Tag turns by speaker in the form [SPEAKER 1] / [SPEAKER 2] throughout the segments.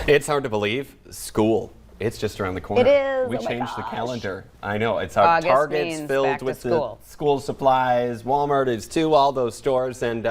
[SPEAKER 1] It's hard to believe. School. It's just around the corner.
[SPEAKER 2] It is.
[SPEAKER 1] We
[SPEAKER 2] Oh my
[SPEAKER 1] changed the
[SPEAKER 2] gosh.
[SPEAKER 1] calendar. I know. It's our
[SPEAKER 2] August
[SPEAKER 1] Target's
[SPEAKER 2] means back
[SPEAKER 1] filled
[SPEAKER 2] to
[SPEAKER 1] with
[SPEAKER 2] school.
[SPEAKER 1] the school supplies. Walmart is too, all those stores. And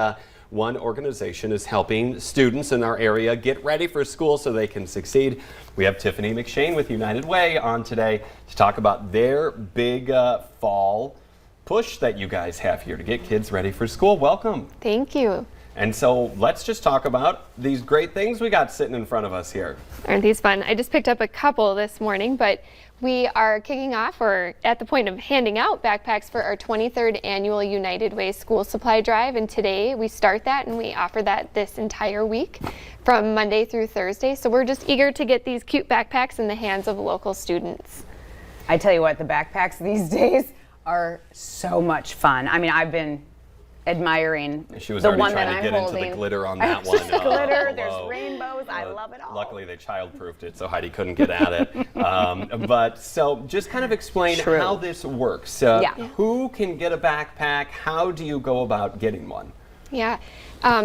[SPEAKER 1] one organization is helping students in our area get ready for school so they can succeed. We have Tiffany McShane with United Way on today to talk about their big fall push that you guys have here to get kids ready for school. Welcome.
[SPEAKER 3] Thank you.
[SPEAKER 1] And so let's just talk about these great things we got sitting in front of us here.
[SPEAKER 3] Aren't these fun? I just picked up a couple this morning, but we are kicking off or at the point of handing out backpacks for our 23rd annual United Way School Supply Drive. And today we start that and we offer that this entire week from Monday through Thursday. So we're just eager to get these cute backpacks in the hands of local students.
[SPEAKER 2] I tell you what, the backpacks these days are so much fun. I mean, I've been admiring
[SPEAKER 1] She was
[SPEAKER 2] the
[SPEAKER 1] already
[SPEAKER 2] one
[SPEAKER 1] trying
[SPEAKER 2] that
[SPEAKER 1] to
[SPEAKER 2] I'm
[SPEAKER 1] get
[SPEAKER 2] holding.
[SPEAKER 1] into the glitter on that one.
[SPEAKER 2] Glitter,
[SPEAKER 1] Hello.
[SPEAKER 2] there's rainbows. I love it all.
[SPEAKER 1] Luckily, they child-proofed it, so Heidi couldn't get at it. But so just kind of explain
[SPEAKER 2] True.
[SPEAKER 1] how this works.
[SPEAKER 2] Yeah.
[SPEAKER 1] Who can get a backpack? How do you go about getting one?
[SPEAKER 3] Yeah,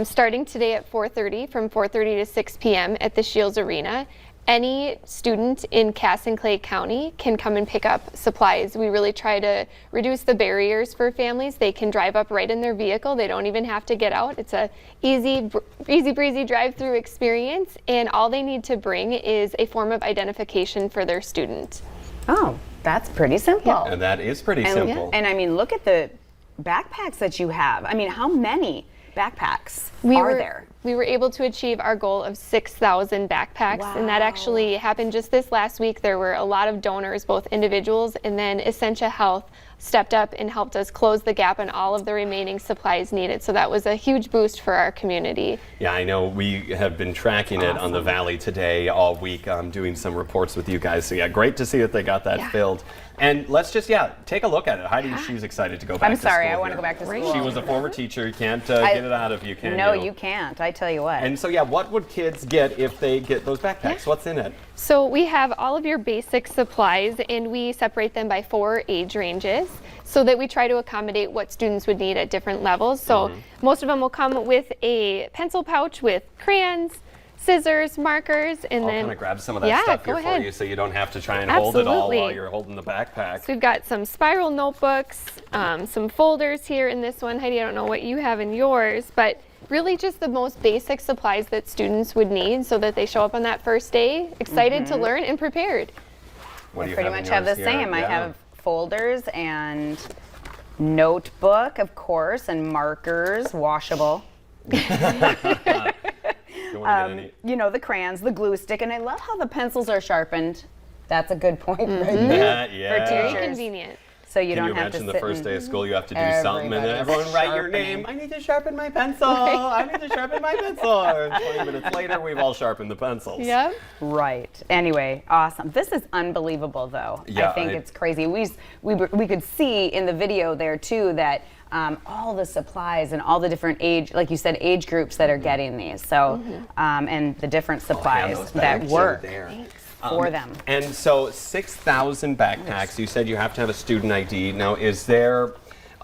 [SPEAKER 3] starting today at 4:30, from 4:30 to 6 p.m. at the Shields Arena. Any student in Cass and Clay County can come and pick up supplies. We really try to reduce the barriers for families. They can drive up right in their vehicle. They don't even have to get out. It's a easy breezy drive-through experience, and all they need to bring is a form of identification for their student.
[SPEAKER 2] Oh, that's pretty simple.
[SPEAKER 1] And that is pretty simple.
[SPEAKER 2] And I mean, look at the backpacks that you have. I mean, how many backpacks are there?
[SPEAKER 3] We were able to achieve our goal of 6,000 backpacks, and that actually happened just this last week. There were a lot of donors, both individuals, and then Essentia Health stepped up and helped us close the gap on all of the remaining supplies needed. So that was a huge boost for our community.
[SPEAKER 1] Yeah, I know we have been tracking it on the Valley today all week, doing some reports with you guys. So yeah, great to see that they got that filled. And let's just, take a look at it. Heidi, she's excited to go back to school.
[SPEAKER 2] I'm sorry, I want to
[SPEAKER 1] here.
[SPEAKER 2] go back to school.
[SPEAKER 1] She was a former teacher. You can't get it out of you, can you?
[SPEAKER 2] No, you can't. I tell you what.
[SPEAKER 1] And so, what would kids get if they get those backpacks? What's in it?
[SPEAKER 3] So we have all of your basic supplies, and we separate them by 4 age ranges so that we try to accommodate what students would need at different levels. So most of them will come with a pencil pouch with crayons, scissors, markers, and
[SPEAKER 1] I'll
[SPEAKER 3] then
[SPEAKER 1] kind of grab some of that stuff here for you so you don't have to try and hold it all while you're holding the backpack.
[SPEAKER 3] So we've got some spiral notebooks, some folders here in this one. Heidi, I don't know what you have in yours, but really just the most basic supplies that students would need so that they show up on that first day excited to learn and prepared.
[SPEAKER 1] What do you
[SPEAKER 2] pretty
[SPEAKER 1] have in
[SPEAKER 2] much have the
[SPEAKER 1] yours here?
[SPEAKER 2] same. I have folders and notebook, of course, and markers, washable. You know, the crayons, the glue stick, and I love how the pencils are sharpened. That's a good point right there.
[SPEAKER 1] Yeah.
[SPEAKER 2] For
[SPEAKER 3] Very
[SPEAKER 2] teachers.
[SPEAKER 3] convenient.
[SPEAKER 2] So you
[SPEAKER 1] Can
[SPEAKER 2] don't
[SPEAKER 1] you
[SPEAKER 2] have to
[SPEAKER 1] imagine the
[SPEAKER 2] sit
[SPEAKER 1] first
[SPEAKER 2] and-
[SPEAKER 1] day of school you have to do something and then everyone write your name. I need to sharpen my pencil. I need to sharpen my pencil. And 20 minutes later, we've all sharpened the pencils.
[SPEAKER 3] Yep.
[SPEAKER 2] Right. Anyway, awesome. This is unbelievable, though.
[SPEAKER 1] Yeah,
[SPEAKER 2] I think it's crazy. We could see in the video there, too, that all the supplies and all the different age, like you said, age groups that are getting these. So, and the different supplies that work for them.
[SPEAKER 1] And so 6,000 backpacks, you said you have to have a student ID. Now, is there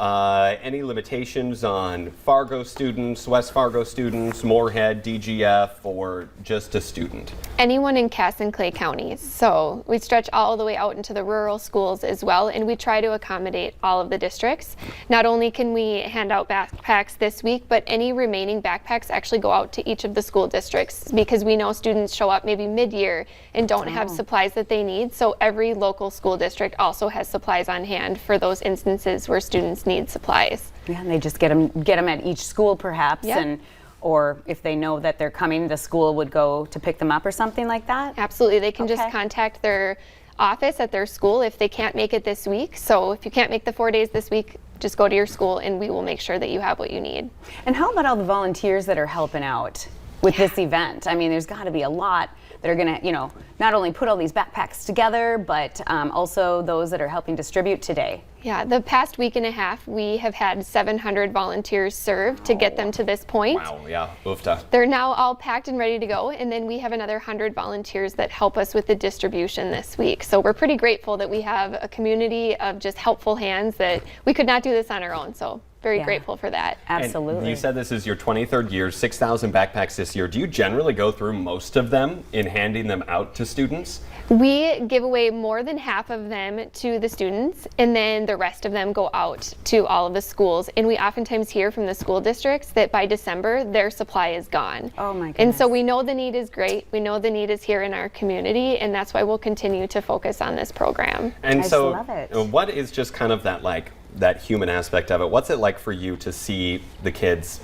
[SPEAKER 1] any limitations on Fargo students, West Fargo students, Moorhead, DGF, or just a student?
[SPEAKER 3] Anyone in Cass and Clay counties. So we stretch all the way out into the rural schools as well, and we try to accommodate all of the districts. Not only can we hand out backpacks this week, but any remaining backpacks actually go out to each of the school districts because we know students show up maybe mid-year and don't have supplies that they need. So every local school district also has supplies on hand for those instances where students need supplies.
[SPEAKER 2] Yeah, and they just get them at each school, perhaps,
[SPEAKER 3] Yep.
[SPEAKER 2] or if they know that they're coming, the school would go to pick them up or something like that?
[SPEAKER 3] Absolutely. They can just
[SPEAKER 2] Okay.
[SPEAKER 3] contact their office at their school if they can't make it this week. So if you can't make the 4 days this week, just go to your school and we will make sure that you have what you need.
[SPEAKER 2] And how about all the volunteers that are helping out with this event? I mean, there's got to be a lot that are going to, not only put all these backpacks together, but also those that are helping distribute today.
[SPEAKER 3] Yeah, the past week and a half, we have had 700 volunteers serve to get them to this point.
[SPEAKER 1] Wow, yeah, oofta.
[SPEAKER 3] They're now all packed and ready to go, and then we have another 100 volunteers that help us with the distribution this week. So we're pretty grateful that we have a community of just helpful hands that we could not do this on our own. So very
[SPEAKER 2] Yeah.
[SPEAKER 3] grateful for that.
[SPEAKER 1] And
[SPEAKER 2] Absolutely.
[SPEAKER 1] you said this is your 23rd year, 6,000 backpacks this year. Do you generally go through most of them in handing them out to students?
[SPEAKER 3] We give away more than half of them to the students, and then the rest of them go out to all of the schools. And we oftentimes hear from the school districts that by December, their supply is gone.
[SPEAKER 2] Oh my
[SPEAKER 3] And so
[SPEAKER 2] goodness.
[SPEAKER 3] we know the need is great. We know the need is here in our community, and that's why we'll continue to focus on this program.
[SPEAKER 1] And
[SPEAKER 2] I
[SPEAKER 1] so,
[SPEAKER 2] love it.
[SPEAKER 1] what is just kind of that human aspect of it? What's it like for you to see the kids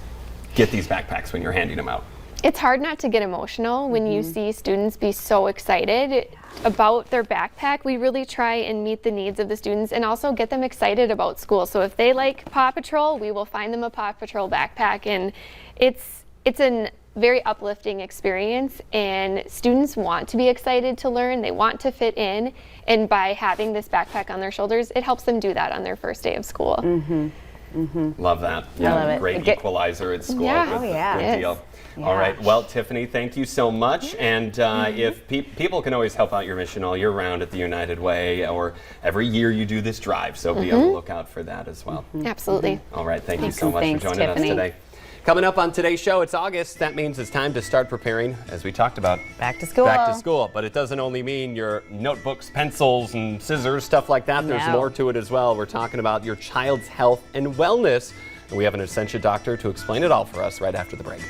[SPEAKER 1] get these backpacks when you're handing them out?
[SPEAKER 3] It's hard not to get emotional when you see students be so excited about their backpack. We really try and meet the needs of the students and also get them excited about school. So if they like Paw Patrol, we will find them a Paw Patrol backpack, and it's a very uplifting experience, and students want to be excited to learn. They want to fit in, and by having this backpack on their shoulders, it helps them do that on their first day of school.
[SPEAKER 1] Love that.
[SPEAKER 2] I love it.
[SPEAKER 1] Great equalizer at school.
[SPEAKER 3] Yeah.
[SPEAKER 1] Good,
[SPEAKER 3] Oh,
[SPEAKER 2] yeah.
[SPEAKER 1] Good
[SPEAKER 2] It
[SPEAKER 1] deal.
[SPEAKER 2] is.
[SPEAKER 1] All
[SPEAKER 2] Yeah.
[SPEAKER 1] right. Well, Tiffany, thank you so much. And if people can always help out your mission all year round at the United Way, or every year you do this drive, so be on the lookout for that as well.
[SPEAKER 3] Absolutely.
[SPEAKER 1] All right. Thank you so
[SPEAKER 2] Awesome.
[SPEAKER 1] much
[SPEAKER 2] Thanks,
[SPEAKER 1] for joining
[SPEAKER 2] Tiffany.
[SPEAKER 1] us today. Coming up on today's show, it's August. That means it's time to start preparing, as we talked about,
[SPEAKER 2] Back to school.
[SPEAKER 1] back to school. But it doesn't only mean your notebooks, pencils, and scissors, stuff like that. There's
[SPEAKER 2] No.
[SPEAKER 1] more to it as well. We're talking about your child's health and wellness. And we have an Essentia doctor to explain it all for us right after the break.